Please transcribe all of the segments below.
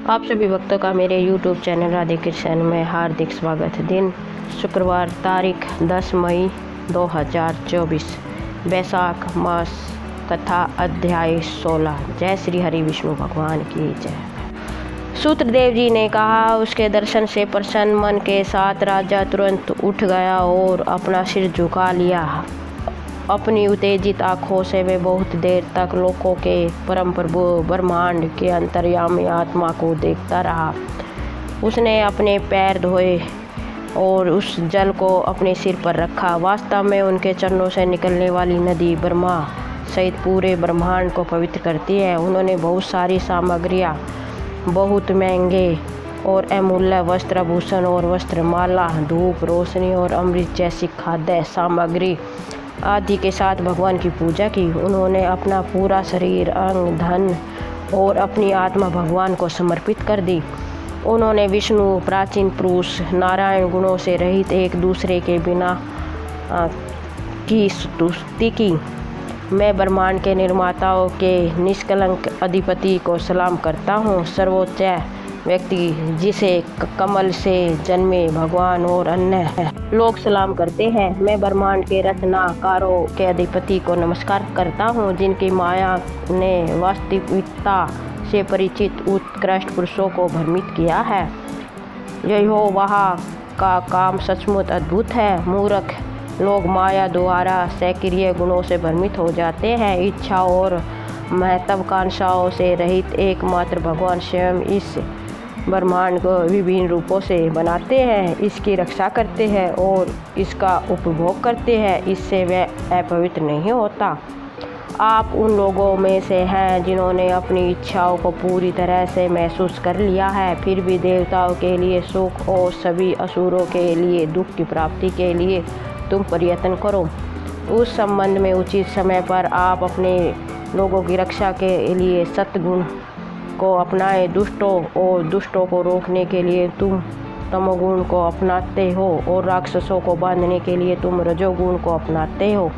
आप सभी भक्तों का मेरे YouTube चैनल राधे कृष्ण में हार्दिक स्वागत है। दिन शुक्रवार, तारीख 10 मई 2024, बैसाख मास, कथा अध्याय 16। जय श्री हरि विष्णु भगवान की जय। सूत्रदेव जी ने कहा, उसके दर्शन से प्रसन्न मन के साथ राजा तुरंत उठ गया और अपना सिर झुका लिया। अपनी उत्तेजित आँखों से वे बहुत देर तक लोकों के परम प्रभु ब्रह्मांड के अंतर्यामी आत्मा को देखता रहा। उसने अपने पैर धोए और उस जल को अपने सिर पर रखा। वास्तव में उनके चरणों से निकलने वाली नदी ब्रह्मा सहित पूरे ब्रह्मांड को पवित्र करती है। उन्होंने बहुत सारी सामग्रियाँ, बहुत महंगे और अमूल्य वस्त्र आभूषण और वस्त्रमाला, धूप, रोशनी और अमृत जैसी खाद्य सामग्री आदि के साथ भगवान की पूजा की। उन्होंने अपना पूरा शरीर, अंग, धन और अपनी आत्मा भगवान को समर्पित कर दी। उन्होंने विष्णु, प्राचीन पुरुष, नारायण गुणों से रहित एक दूसरे के बिना की स्तुति की। मैं ब्रह्मांड के निर्माताओं के निष्कलंक अधिपति को सलाम करता हूँ। सर्वोच्च व्यक्ति जिसे कमल से जन्मे भगवान और अन्य लोग सलाम करते हैं। मैं ब्रह्मांड के रचनाकारों के अधिपति को नमस्कार करता हूँ, जिनकी माया ने वास्तविकता से परिचित उत्कृष्ट पुरुषों को भ्रमित किया है। यहोवाह का काम सचमुच अद्भुत है। मूर्ख लोग माया द्वारा सक्रिय गुणों से भ्रमित हो जाते हैं। इच्छा और महत्वाकांक्षाओं से रहित एकमात्र भगवान स्वयं इस ब्रह्मांड को विभिन्न रूपों से बनाते हैं, इसकी रक्षा करते हैं और इसका उपभोग करते हैं। इससे वह अपवित्र नहीं होता। आप उन लोगों में से हैं जिन्होंने अपनी इच्छाओं को पूरी तरह से महसूस कर लिया है, फिर भी देवताओं के लिए सुख और सभी असुरों के लिए दुख की प्राप्ति के लिए तुम प्रयत्न करो। उस संबंध में उचित समय पर आप अपने लोगों की रक्षा के लिए सत्गुण को अपनाए। दुष्टों को रोकने के लिए तुम तमोगुण को अपनाते हो और राक्षसों को बांधने के लिए तुम रजोगुण को अपनाते हो।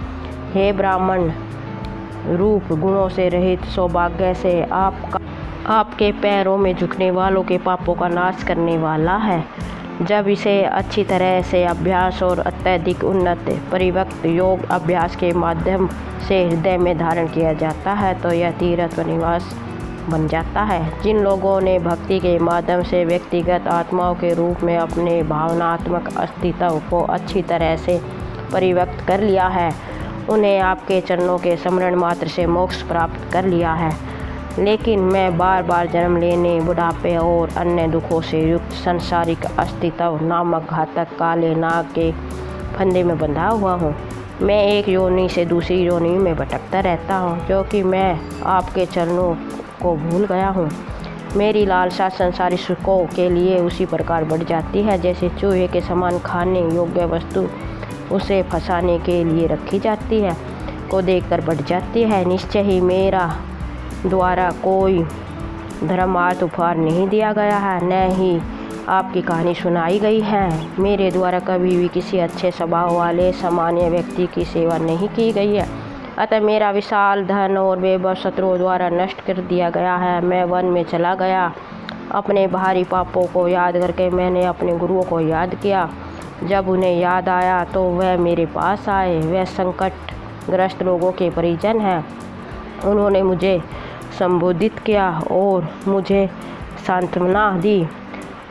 हे ब्राह्मण, रूप गुणों से रहित सौभाग्य से आपके पैरों में झुकने वालों के पापों का नाश करने वाला है। जब इसे अच्छी तरह से अभ्यास और अत्यधिक उन्नत परिवक्त योग अभ्यास के माध्यम से हृदय में धारण किया जाता है तो यह तीर्थ निवास बन जाता है। जिन लोगों ने भक्ति के माध्यम से व्यक्तिगत आत्माओं के रूप में अपने भावनात्मक अस्तित्व को अच्छी तरह से परिव्यक्त कर लिया है, उन्हें आपके चरणों के स्मरण मात्र से मोक्ष प्राप्त कर लिया है। लेकिन मैं बार बार जन्म लेने, बुढ़ापे और अन्य दुखों से युक्त सांसारिक अस्तित्व नामक घातक काले नाग के फंदे में बंधा हुआ हूँ। मैं एक योनि से दूसरी योनि में भटकता रहता हूँ, क्योंकि मैं आपके चरणों को भूल गया हूँ। मेरी लालसा संसारी सुखों के लिए उसी प्रकार बढ़ जाती है जैसे चूहे के समान खाने योग्य वस्तु उसे फंसाने के लिए रखी जाती है को देखकर बढ़ जाती है। निश्चय ही मेरा द्वारा कोई धर्मार्थ उपहार नहीं दिया गया है, न ही आपकी कहानी सुनाई गई है। मेरे द्वारा कभी भी किसी अच्छे स्वभाव वाले सामान्य व्यक्ति की सेवा नहीं की गई है, अतः मेरा विशाल धन और वैभव शत्रुओं द्वारा नष्ट कर दिया गया है। मैं वन में चला गया। अपने भारी पापों को याद करके मैंने अपने गुरुओं को याद किया। जब उन्हें याद आया तो वह मेरे पास आए। वह संकटग्रस्त लोगों के परिजन हैं। उन्होंने मुझे संबोधित किया और मुझे सांत्वना दी।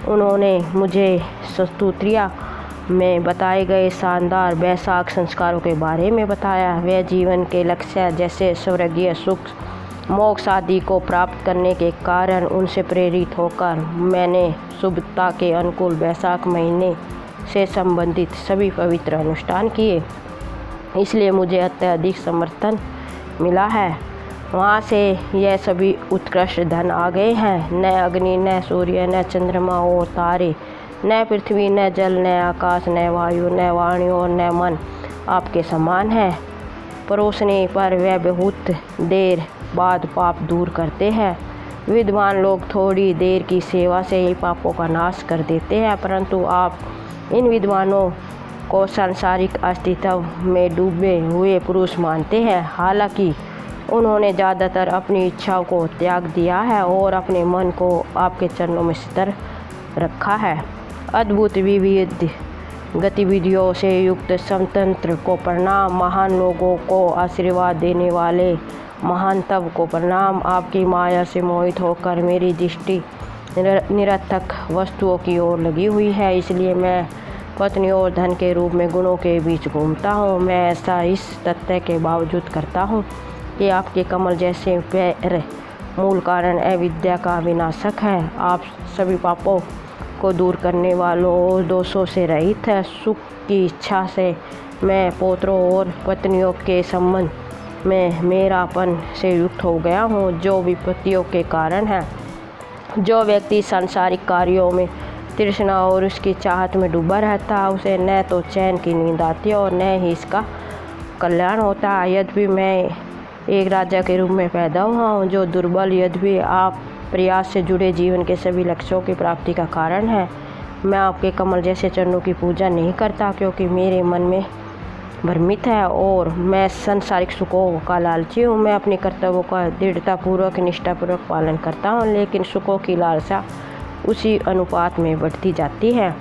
उन्होंने मुझे स्तुतियाँ में बताए गए शानदार वैशाख संस्कारों के बारे में बताया। वह जीवन के लक्ष्य जैसे स्वर्गीय सुख, मोक्ष आदि को प्राप्त करने के कारण उनसे प्रेरित होकर मैंने शुभता के अनुकूल वैशाख महीने से संबंधित सभी पवित्र अनुष्ठान किए। इसलिए मुझे अत्यधिक समर्थन मिला है। वहाँ से यह सभी उत्कृष्ट धन आ गए हैं। न अग्नि, न सूर्य, न चंद्रमा और तारे, न पृथ्वी, न जल, न आकाश, न वायु, न वाणी और न मन आपके समान है। परोसने पर वह बहुत देर बाद पाप दूर करते हैं। विद्वान लोग थोड़ी देर की सेवा से ही पापों का नाश कर देते हैं, परंतु आप इन विद्वानों को सांसारिक अस्तित्व में डूबे हुए पुरुष मानते हैं। हालांकि उन्होंने ज़्यादातर अपनी इच्छाओं को त्याग दिया है और अपने मन को आपके चरणों में स्थिर रखा है। अद्भुत विविध गतिविधियों से युक्त स्वतंत्र को प्रणाम। महान लोगों को आशीर्वाद देने वाले महानतम को प्रणाम। आपकी माया से मोहित होकर मेरी दृष्टि निरर्थक वस्तुओं की ओर लगी हुई है, इसलिए मैं पत्नी और धन के रूप में गुणों के बीच घूमता हूँ। मैं ऐसा इस तथ्य के बावजूद करता हूँ कि आपके कमल जैसे पैर मूल कारण अविद्या का विनाशक है। आप सभी पापों को दूर करने वालों और दोषों से रहित है। सुख की इच्छा से मैं पुत्रों और पत्नियों के संबंध में मेरापन से युक्त हो गया हूँ, जो विपत्तियों के कारण है। जो व्यक्ति सांसारिक कार्यों में तृष्णा और उसकी चाहत में डूबा रहता, उसे न तो चैन की नींद आती और न ही इसका कल्याण होता। यद्यपि मैं एक राजा के रूप में पैदा हुआ हूँ, जो दुर्बल यद्यपि आप प्रयास से जुड़े जीवन के सभी लक्ष्यों की प्राप्ति का कारण है। मैं आपके कमल जैसे चरणों की पूजा नहीं करता, क्योंकि मेरे मन में भ्रमित है और मैं सांसारिक सुखों का लालची हूँ। मैं अपने कर्तव्यों का दृढ़तापूर्वक निष्ठापूर्वक पालन करता हूँ, लेकिन सुखों की लालसा उसी अनुपात में बढ़ती जाती है।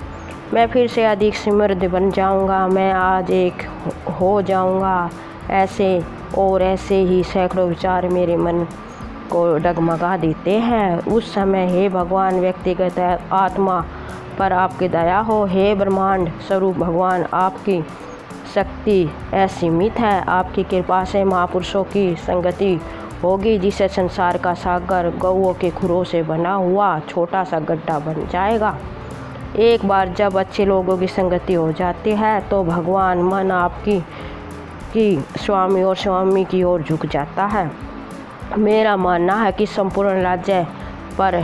मैं फिर से अधिक समृद्ध बन जाऊँगा, मैं आज एक हो जाऊँगा। ऐसे और ऐसे ही सैकड़ों विचार मेरे मन को डगमगा देते हैं। उस समय हे भगवान, व्यक्तिगत आत्मा पर आपकी दया हो। हे ब्रह्मांड स्वरूप भगवान, आपकी शक्ति असीमित है। आपकी कृपा से महापुरुषों की संगति होगी, जिससे संसार का सागर गौओं के खुरों से बना हुआ छोटा सा गड्ढा बन जाएगा। एक बार जब अच्छे लोगों की संगति हो जाती है तो भगवान मन आपकी स्वामी और स्वामी की ओर झुक जाता है। मेरा मानना है कि संपूर्ण राज्य पर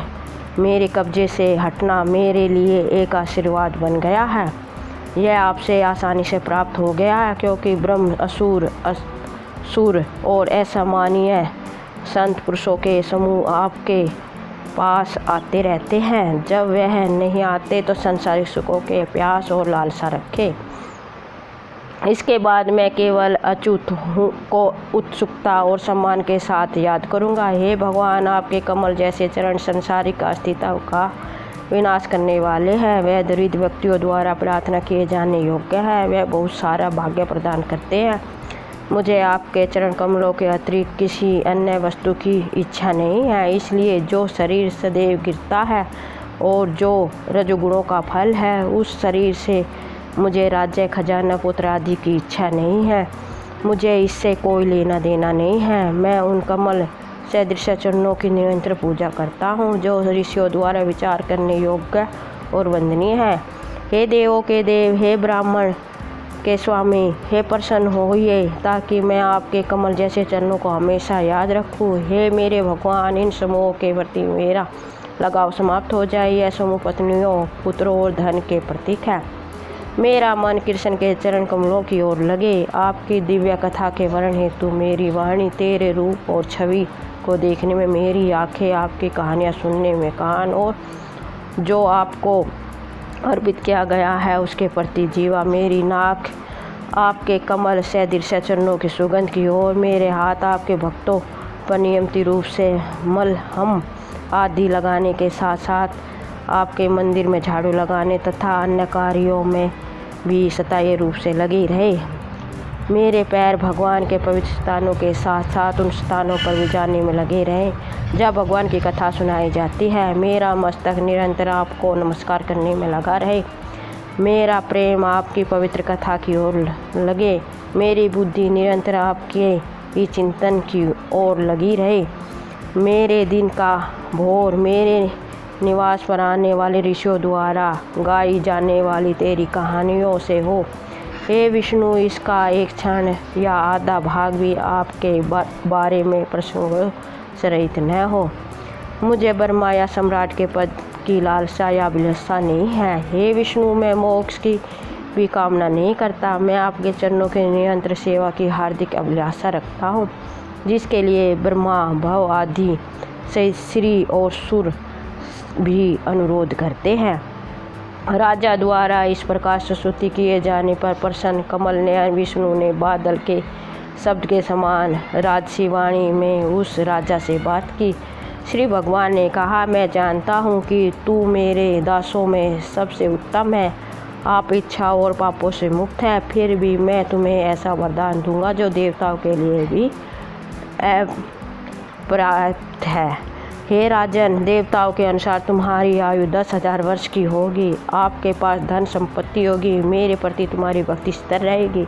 मेरे कब्जे से हटना मेरे लिए एक आशीर्वाद बन गया है। यह आपसे आसानी से प्राप्त हो गया है, क्योंकि ब्रह्म असुर और असामान्य संत पुरुषों के समूह आपके पास आते रहते हैं। जब वह नहीं आते तो संसारिक सुखों के प्यास और लालसा रखे। इसके बाद मैं केवल अच्युत हूँ को उत्सुकता और सम्मान के साथ याद करूँगा। हे भगवान, आपके कमल जैसे चरण संसारिक अस्तित्व का विनाश करने वाले हैं। वह दरिद्र व्यक्तियों द्वारा प्रार्थना किए जाने योग्य है। वह बहुत सारा भाग्य प्रदान करते हैं। मुझे आपके चरण कमलों के अतिरिक्त किसी अन्य वस्तु की इच्छा नहीं है, इसलिए जो शरीर सदैव गिरता है और जो रजोगुणों का फल है, उस शरीर से मुझे राज्य, खजाना, पुत्र आदि की इच्छा नहीं है। मुझे इससे कोई लेना देना नहीं है। मैं उन कमल सदृश चरणों की निरंतर पूजा करता हूँ, जो ऋषियों द्वारा विचार करने योग्य और वंदनीय है। हे देवों के देव, हे ब्राह्मण के स्वामी, हे प्रसन्न होइए, ताकि मैं आपके कमल जैसे चरणों को हमेशा याद रखूँ। हे मेरे भगवान, इन समूहों के प्रति मेरा लगाव समाप्त हो जाए। यह समूह पत्नियों, पुत्रों और धन के प्रतीक है। मेरा मन कृष्ण के चरण कमलों की ओर लगे। आपकी दिव्य कथा के वर्ण हेतु मेरी वाणी, तेरे रूप और छवि को देखने में मेरी आँखें, आपकी कहानियाँ सुनने में कान, और जो आपको अर्पित किया गया है उसके प्रति जीवा। मेरी नाक आपके कमल सदृश चरणों की सुगंध की ओर, मेरे हाथ आपके भक्तों पर नियमित रूप से मलहम आदि लगाने के साथ साथ आपके मंदिर में झाड़ू लगाने तथा अन्य कार्यों में भी सतत रूप से लगी रहे। मेरे पैर भगवान के पवित्र स्थानों के साथ साथ उन स्थानों पर भी जाने में लगे रहे जब भगवान की कथा सुनाई जाती है। मेरा मस्तक निरंतर आपको नमस्कार करने में लगा रहे। मेरा प्रेम आपकी पवित्र कथा की ओर लगे। मेरी बुद्धि निरंतर आपके ही चिंतन की ओर लगी रहे। मेरे दिन का भोर मेरे निवास पर आने वाले ऋषियों द्वारा गाई जाने वाली तेरी कहानियों से हो। हे विष्णु, इसका एक क्षण या आधा भाग भी आपके बारे में प्रसंगों से रहित न हो। मुझे ब्रह्मा या सम्राट के पद की लालसा या अभिलाषा नहीं है। हे विष्णु, मैं मोक्ष की भी कामना नहीं करता। मैं आपके चरणों के निरंतर सेवा की हार्दिक अभिलाषा रखता हूँ, जिसके लिए ब्रह्मा, भव आदि से श्री और सुर भी अनुरोध करते हैं। राजा द्वारा इस प्रकार से स्तुति किए जाने पर प्रसन्न कमल नयन विष्णु ने बादल के शब्द के समान राजसी वाणी में उस राजा से बात की। श्री भगवान ने कहा, मैं जानता हूँ कि तू मेरे दासों में सबसे उत्तम है। आप इच्छा और पापों से मुक्त हैं, फिर भी मैं तुम्हें ऐसा वरदान दूंगा जो देवताओं के लिए भी अपर्याप्त है। हे राजन, देवताओं के अनुसार तुम्हारी आयु 10,000 वर्ष की होगी। आपके पास धन संपत्ति होगी, मेरे प्रति तुम्हारी भक्ति स्थिर रहेगी।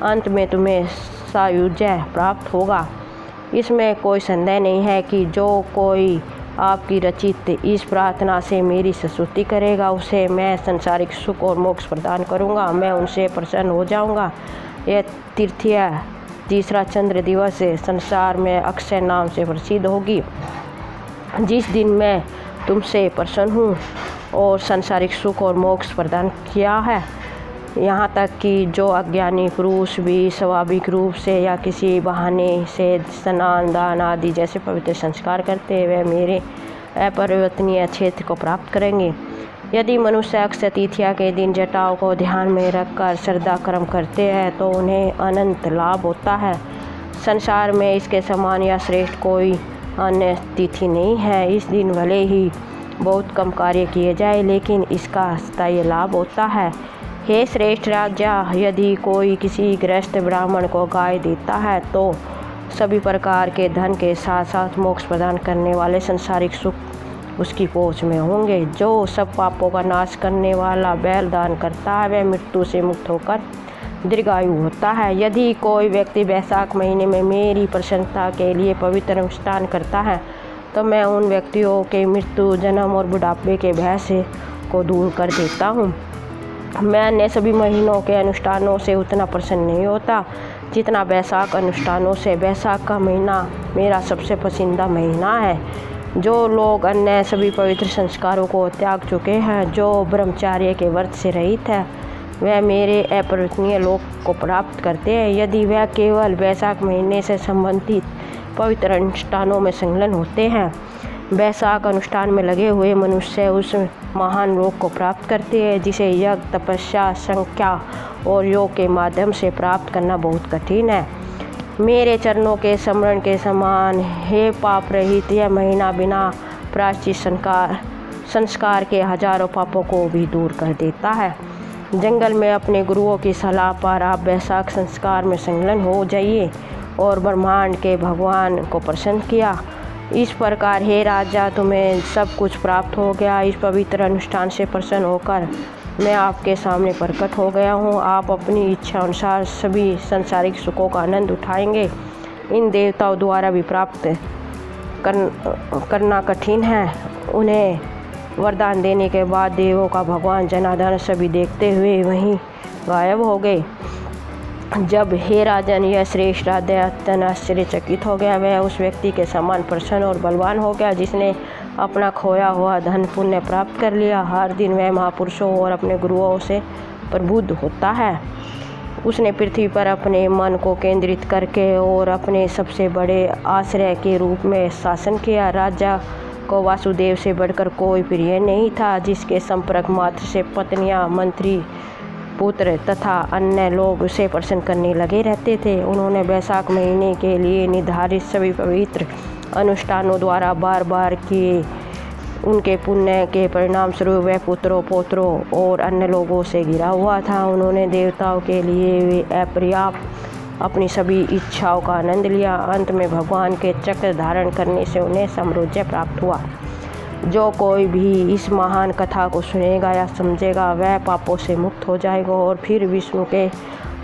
अंत में तुम्हें सायुज्य प्राप्त होगा। इसमें कोई संदेह नहीं है कि जो कोई आपकी रचित इस प्रार्थना से मेरी स्तुति करेगा, उसे मैं संसारिक सुख और मोक्ष प्रदान करूंगा। मैं उनसे प्रसन्न हो जाऊंगा। यह तीसरा चंद्र दिवस संसार में अक्षय नाम से प्रसिद्ध होगी। जिस दिन मैं तुमसे प्रसन्न हूँ और संसारिक सुख और मोक्ष प्रदान किया है, यहाँ तक कि जो अज्ञानी पुरुष भी स्वाभाविक रूप से या किसी बहाने से स्नान दान आदि जैसे पवित्र संस्कार करते हैं, वे मेरे अपरिवर्तनीय क्षेत्र को प्राप्त करेंगे। यदि मनुष्य अक्षय तृतीया के दिन जटाओं को ध्यान में रखकर श्रद्धा कर्म करते हैं तो उन्हें अनंत लाभ होता है। संसार में इसके समान या श्रेष्ठ कोई अन्य तिथि नहीं है। इस दिन भले ही बहुत कम कार्य किए जाए, लेकिन इसका स्थायी लाभ होता है। हे श्रेष्ठ राजा, यदि कोई किसी गृहस्थ ब्राह्मण को गाय देता है तो सभी प्रकार के धन के साथ साथ मोक्ष प्रदान करने वाले संसारिक सुख उसकी पहुँच में होंगे। जो सब पापों का नाश करने वाला बैल दान करता है, वह मृत्यु से मुक्त होकर दीर्घायु होता है। यदि कोई व्यक्ति वैशाख महीने में मेरी प्रसन्नता के लिए पवित्र अनुष्ठान करता है तो मैं उन व्यक्तियों के मृत्यु, जन्म और बुढ़ापे के भय से को दूर कर देता हूँ। मैं अन्य सभी महीनों के अनुष्ठानों से उतना प्रसन्न नहीं होता जितना वैशाख अनुष्ठानों से। वैशाख का महीना मेरा सबसे पसंदीदा महीना है। जो लोग अन्य सभी पवित्र संस्कारों को त्याग चुके हैं, जो ब्रह्मचार्य के व्रत से रहित है, वह मेरे अपरिवर्तनीय लोक को प्राप्त करते हैं। यदि वह केवल वैशाख महीने से संबंधित पवित्र अनुष्ठानों में संलग्न होते हैं, वैशाख अनुष्ठान में लगे हुए मनुष्य उस महान लोक को प्राप्त करते हैं जिसे यज्ञ, तपस्या, संख्या और योग के माध्यम से प्राप्त करना बहुत कठिन है। मेरे चरणों के स्मरण के समान हे पाप रहित यह महीना बिना प्रायश्चित संस्कार के हजारों पापों को भी दूर कर देता है। जंगल में अपने गुरुओं की सलाह पर आप वैशाख संस्कार में संलग्न हो जाइए और ब्रह्मांड के भगवान को प्रसन्न किया। इस प्रकार हे राजा, तुम्हें सब कुछ प्राप्त हो गया। इस पवित्र अनुष्ठान से प्रसन्न होकर मैं आपके सामने प्रकट हो गया हूँ। आप अपनी इच्छा अनुसार सभी सांसारिक सुखों का आनंद उठाएंगे। इन देवताओं द्वारा भी प्राप्त करना कठिन है। उन्हें वरदान देने के बाद देवों का भगवान जनार्दन सभी देखते हुए वहीं गायब हो गए। जब हे राजन यह श्रेष्ठ राजा अत्यंत आश्चर्यचकित हो गया। वह उस व्यक्ति के समान प्रसन्न और बलवान हो गया जिसने अपना खोया हुआ धन पुण्य प्राप्त कर लिया। हर दिन वह महापुरुषों और अपने गुरुओं से प्रबुद्ध होता है। उसने पृथ्वी पर अपने मन को केंद्रित करके और अपने सबसे बड़े आश्रय के रूप में शासन किया। राजा को वासुदेव से बढ़कर कोई प्रिय नहीं था, जिसके संपर्क मात्र से पत्नियां, मंत्री, पुत्र तथा अन्य लोग उसे प्रसन्न करने लगे रहते थे। उन्होंने वैशाख महीने के लिए निर्धारित सभी पवित्र अनुष्ठानों द्वारा बार बार किए उनके पुण्य के परिणाम स्वरूप वह पुत्रों, पौत्रों और अन्य लोगों से घिरा हुआ था। उन्होंने देवताओं के लिए अपर्याप्त अपनी सभी इच्छाओं का आनंद लिया। अंत में भगवान के चक्र धारण करने से उन्हें साम्राज्य प्राप्त हुआ। जो कोई भी इस महान कथा को सुनेगा या समझेगा, वह पापों से मुक्त हो जाएगा और फिर विष्णु के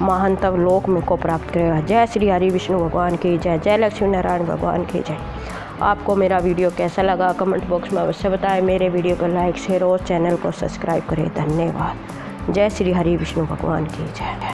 महानतम लोक में को प्राप्त करेगा। जय श्री हरि विष्णु भगवान की जय। जय लक्ष्मी नारायण भगवान की जय। आपको मेरा वीडियो कैसा लगा कमेंट बॉक्स में अवश्य बताएं। मेरे वीडियो को लाइक, शेयर और चैनल को सब्सक्राइब करें। धन्यवाद। जय श्री हरि विष्णु भगवान की जय।